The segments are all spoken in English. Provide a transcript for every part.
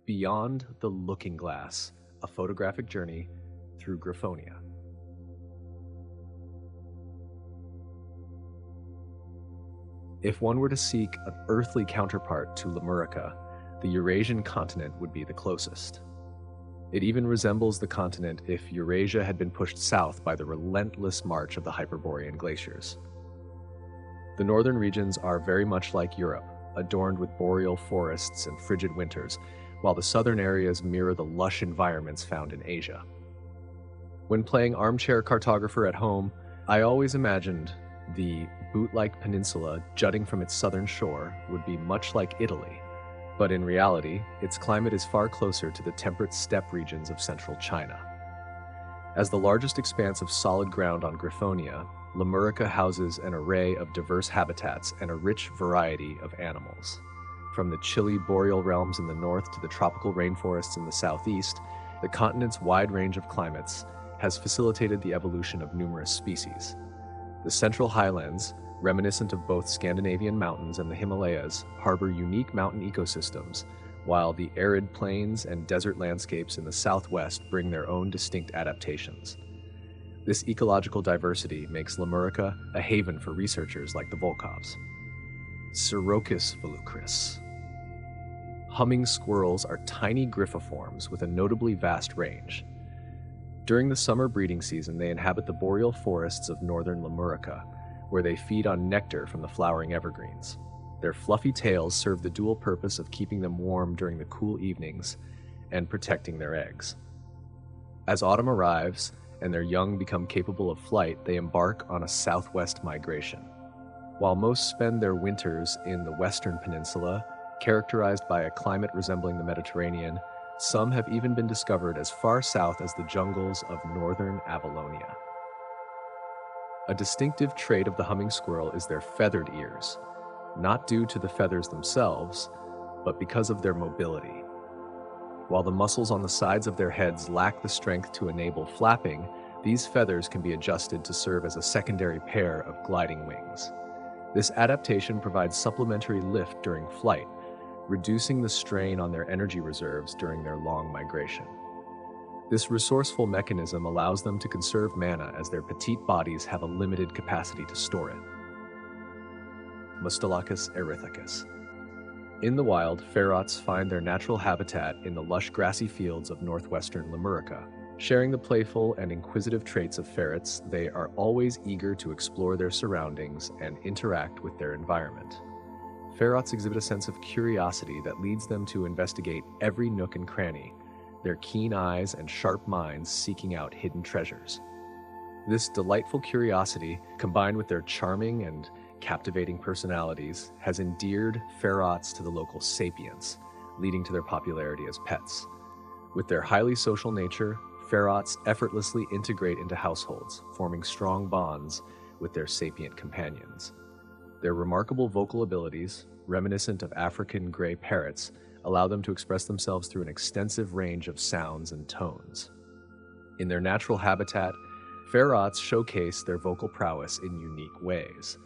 Beyond the Looking Glass, a photographic journey through Graphonia. If one were to seek an earthly counterpart to Lemurica, the Eurasian continent would be the closest. It even resembles the continent if Eurasia had been pushed south by the relentless march of the Hyperborean glaciers. The northern regions are very much like Europe, adorned with boreal forests and frigid winters, while the southern areas mirror the lush environments found in Asia. When playing armchair cartographer at home, I always imagined the boot-like peninsula jutting from its southern shore would be much like Italy, but in reality, its climate is far closer to the temperate steppe regions of central China. As the largest expanse of solid ground on Graphonia, Lemurica houses an array of diverse habitats and a rich variety of animals. From the chilly boreal realms in the north to the tropical rainforests in the southeast, the continent's wide range of climates has facilitated the evolution of numerous species. The central highlands, reminiscent of both Scandinavian mountains and the Himalayas, harbor unique mountain ecosystems, while the arid plains and desert landscapes in the southwest bring their own distinct adaptations. This ecological diversity makes Lemurica a haven for researchers like the Volkovs. Sirocus volucris. Humming squirrels are tiny griffiforms with a notably vast range. During the summer breeding season, they inhabit the boreal forests of northern Lemurica, where they feed on nectar from the flowering evergreens. Their fluffy tails serve the dual purpose of keeping them warm during the cool evenings and protecting their eggs. As autumn arrives and their young become capable of flight, they embark on a southwest migration. While most spend their winters in the western peninsula, characterized by a climate resembling the Mediterranean, some have even been discovered as far south as the jungles of northern Avalonia. A distinctive trait of the humming squirrel is their feathered ears, not due to the feathers themselves, but because of their mobility. While the muscles on the sides of their heads lack the strength to enable flapping, these feathers can be adjusted to serve as a secondary pair of gliding wings. This adaptation provides supplementary lift during flight, reducing the strain on their energy reserves during their long migration. This resourceful mechanism allows them to conserve mana as their petite bodies have a limited capacity to store it. Mustelaccus erythacus. In the wild, ferrets find their natural habitat in the lush grassy fields of northwestern Lemurica. Sharing the playful and inquisitive traits of ferrets, they are always eager to explore their surroundings and interact with their environment. Ferrets exhibit a sense of curiosity that leads them to investigate every nook and cranny, their keen eyes and sharp minds seeking out hidden treasures. This delightful curiosity, combined with their charming and captivating personalities, has endeared ferrets to the local sapients, leading to their popularity as pets. With their highly social nature, ferrets effortlessly integrate into households, forming strong bonds with their sapient companions. Their remarkable vocal abilities, reminiscent of African gray parrots, allow them to express themselves through an extensive range of sounds and tones. In their natural habitat, ferrets showcase their vocal prowess in unique ways.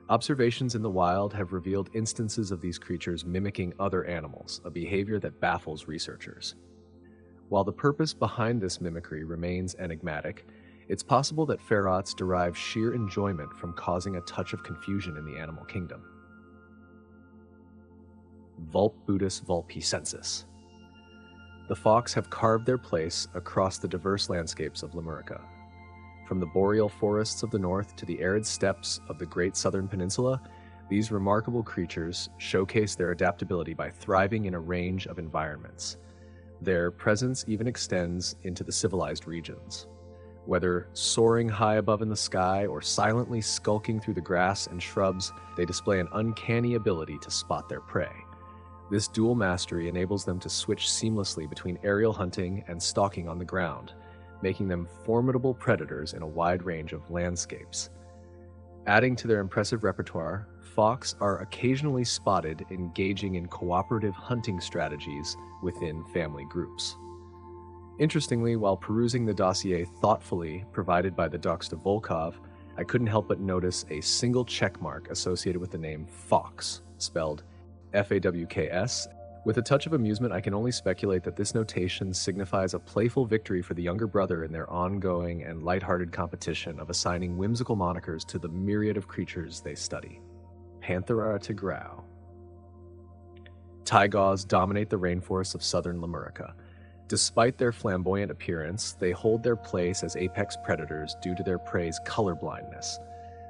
Observations in the wild have revealed instances of these creatures mimicking other animals, a behavior that baffles researchers. While the purpose behind this mimicry remains enigmatic, it's possible that ferrets derive sheer enjoyment from causing a touch of confusion in the animal kingdom. Vulpbutus vulpicensis. The fox have carved their place across the diverse landscapes of Lemurica. From the boreal forests of the north to the arid steppes of the Great Southern Peninsula, these remarkable creatures showcase their adaptability by thriving in a range of environments. Their presence even extends into the civilized regions. Whether soaring high above in the sky or silently skulking through the grass and shrubs, they display an uncanny ability to spot their prey. This dual mastery enables them to switch seamlessly between aerial hunting and stalking on the ground, making them formidable predators in a wide range of landscapes. Adding to their impressive repertoire, fox are occasionally spotted engaging in cooperative hunting strategies within family groups. Interestingly, while perusing the dossier thoughtfully provided by the Dr. Volkov, I couldn't help but notice a single checkmark associated with the name fox, spelled F-A-W-K-S, With a touch of amusement, I can only speculate that this notation signifies a playful victory for the younger brother in their ongoing and lighthearted competition of assigning whimsical monikers to the myriad of creatures they study. Panthera tigrao. Taigaws dominate the rainforests of southern Lemurica. Despite their flamboyant appearance, they hold their place as apex predators due to their prey's color blindness.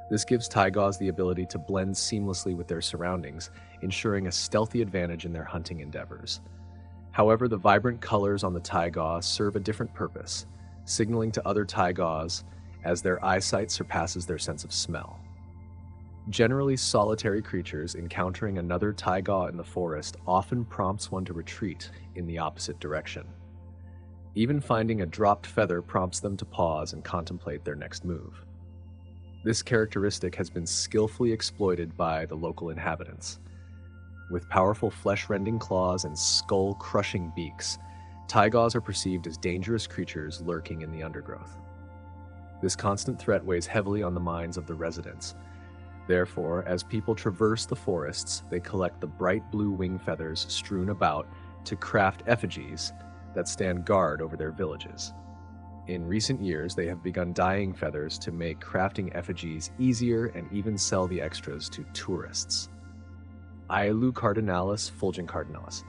This gives Tigaws the ability to blend seamlessly with their surroundings, ensuring a stealthy advantage in their hunting endeavors. However, the vibrant colors on the Tigaw serve a different purpose, signaling to other Tigaws as their eyesight surpasses their sense of smell. Generally solitary creatures encountering another Tigaw in the forest often prompts one to retreat in the opposite direction. Even finding a dropped feather prompts them to pause and contemplate their next move. This characteristic has been skillfully exploited by the local inhabitants. With powerful flesh-rending claws and skull-crushing beaks, Tigaws are perceived as dangerous creatures lurking in the undergrowth. This constant threat weighs heavily on the minds of the residents. Therefore, as people traverse the forests, they collect the bright blue wing feathers strewn about to craft effigies that stand guard over their villages. In recent years, they have begun dyeing feathers to make crafting effigies easier and even sell the extras to tourists. Owleopard fulgens cardinalis.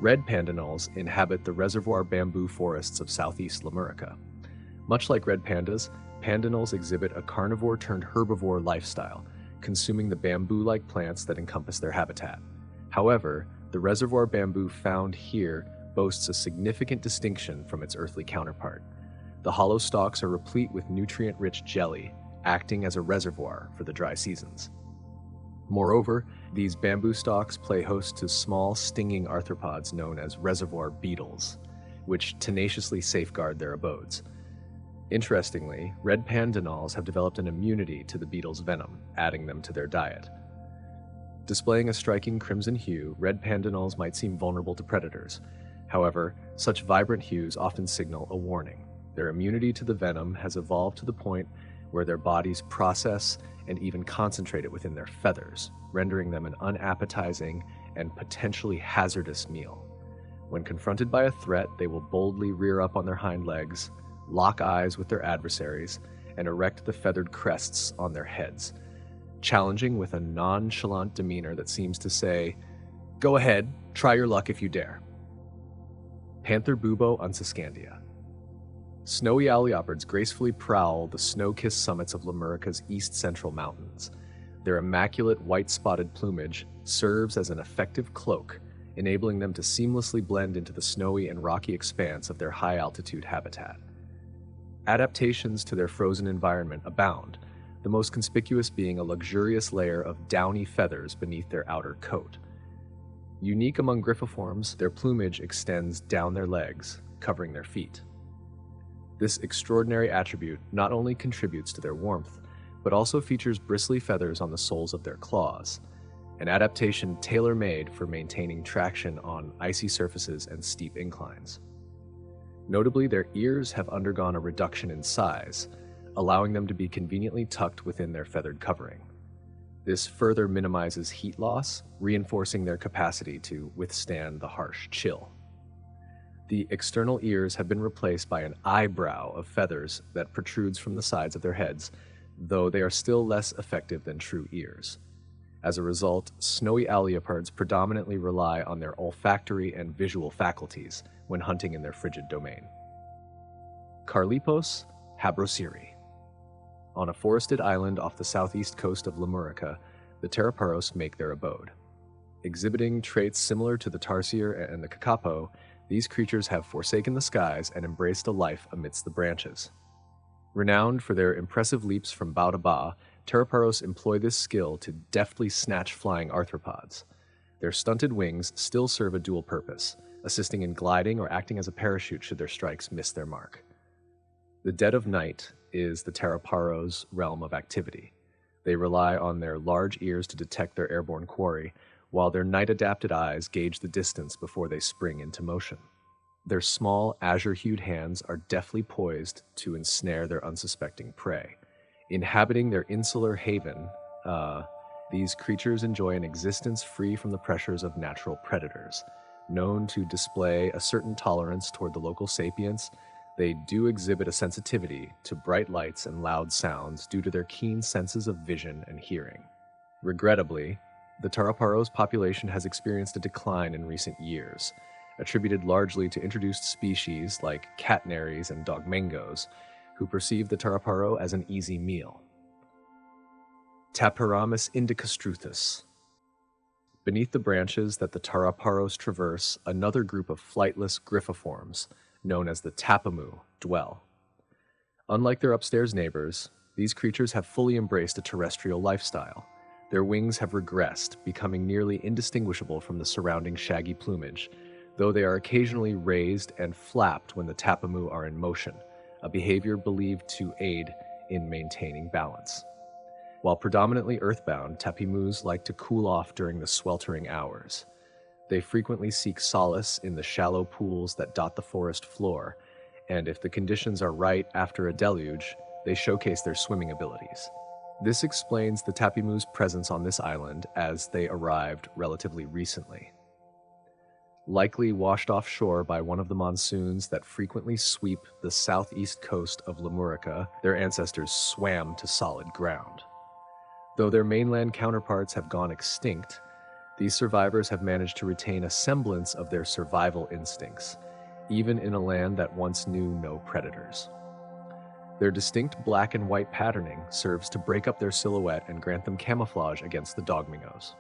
Red pandanals inhabit the reservoir bamboo forests of southeast Lemurica. Much like red pandas, pandanals exhibit a carnivore-turned-herbivore lifestyle, consuming the bamboo-like plants that encompass their habitat. However, the reservoir bamboo found here boasts a significant distinction from its earthly counterpart. The hollow stalks are replete with nutrient-rich jelly, acting as a reservoir for the dry seasons. Moreover, these bamboo stalks play host to small, stinging arthropods known as reservoir beetles, which tenaciously safeguard their abodes. Interestingly, red pandanals have developed an immunity to the beetle's venom, adding them to their diet. Displaying a striking crimson hue, red pandanals might seem vulnerable to predators. However, such vibrant hues often signal a warning. Their immunity to the venom has evolved to the point where their bodies process and even concentrate it within their feathers, rendering them an unappetizing and potentially hazardous meal. When confronted by a threat, they will boldly rear up on their hind legs, lock eyes with their adversaries, and erect the feathered crests on their heads, challenging with a nonchalant demeanor that seems to say, "Go ahead, try your luck if you dare." Panther bubo unsiscandia. Snowy owleopards gracefully prowl the snow-kissed summits of Lemurica's east-central mountains. Their immaculate white-spotted plumage serves as an effective cloak, enabling them to seamlessly blend into the snowy and rocky expanse of their high-altitude habitat. Adaptations to their frozen environment abound, the most conspicuous being a luxurious layer of downy feathers beneath their outer coat. Unique among griffiforms, their plumage extends down their legs, covering their feet. This extraordinary attribute not only contributes to their warmth, but also features bristly feathers on the soles of their claws, an adaptation tailor-made for maintaining traction on icy surfaces and steep inclines. Notably, their ears have undergone a reduction in size, allowing them to be conveniently tucked within their feathered covering. This further minimizes heat loss, reinforcing their capacity to withstand the harsh chill. The external ears have been replaced by an eyebrow of feathers that protrudes from the sides of their heads, though they are still less effective than true ears. As a result, snowy owleopards predominantly rely on their olfactory and visual faculties when hunting in their frigid domain. Carlipos habrosiri. On a forested island off the southeast coast of Lemurica, the Tarap Paros make their abode. Exhibiting traits similar to the tarsier and the kakapo, these creatures have forsaken the skies and embraced a life amidst the branches. Renowned for their impressive leaps from bough to bough, Tarap Paros employ this skill to deftly snatch flying arthropods. Their stunted wings still serve a dual purpose, assisting in gliding or acting as a parachute should their strikes miss their mark. The dead of night is the Tarap Paro's realm of activity. They rely on their large ears to detect their airborne quarry, while their night-adapted eyes gauge the distance before they spring into motion. Their small, azure-hued hands are deftly poised to ensnare their unsuspecting prey. Inhabiting their insular haven, These creatures enjoy an existence free from the pressures of natural predators. Known to display a certain tolerance toward the local sapients, they do exhibit a sensitivity to bright lights and loud sounds due to their keen senses of vision and hearing. Regrettably, the Tarap Paro's population has experienced a decline in recent years, attributed largely to introduced species like catnaries and dogmangos, who perceive the Tarap Paro as an easy meal. Tapiramus indicastruthus. Beneath the branches that the Tarap Paros traverse, another group of flightless griffiforms, known as the Tapu, dwell. Unlike their upstairs neighbors, these creatures have fully embraced a terrestrial lifestyle. Their wings have regressed, becoming nearly indistinguishable from the surrounding shaggy plumage, though they are occasionally raised and flapped when the Tapu are in motion, a behavior believed to aid in maintaining balance. While predominantly earthbound, Tapus like to cool off during the sweltering hours. They frequently seek solace in the shallow pools that dot the forest floor, and if the conditions are right after a deluge, they showcase their swimming abilities. This explains the Tapu's presence on this island, as they arrived relatively recently. Likely washed offshore by one of the monsoons that frequently sweep the southeast coast of Lemurica, their ancestors swam to solid ground. Though their mainland counterparts have gone extinct, these survivors have managed to retain a semblance of their survival instincts, even in a land that once knew no predators. Their distinct black and white patterning serves to break up their silhouette and grant them camouflage against the dogmangos.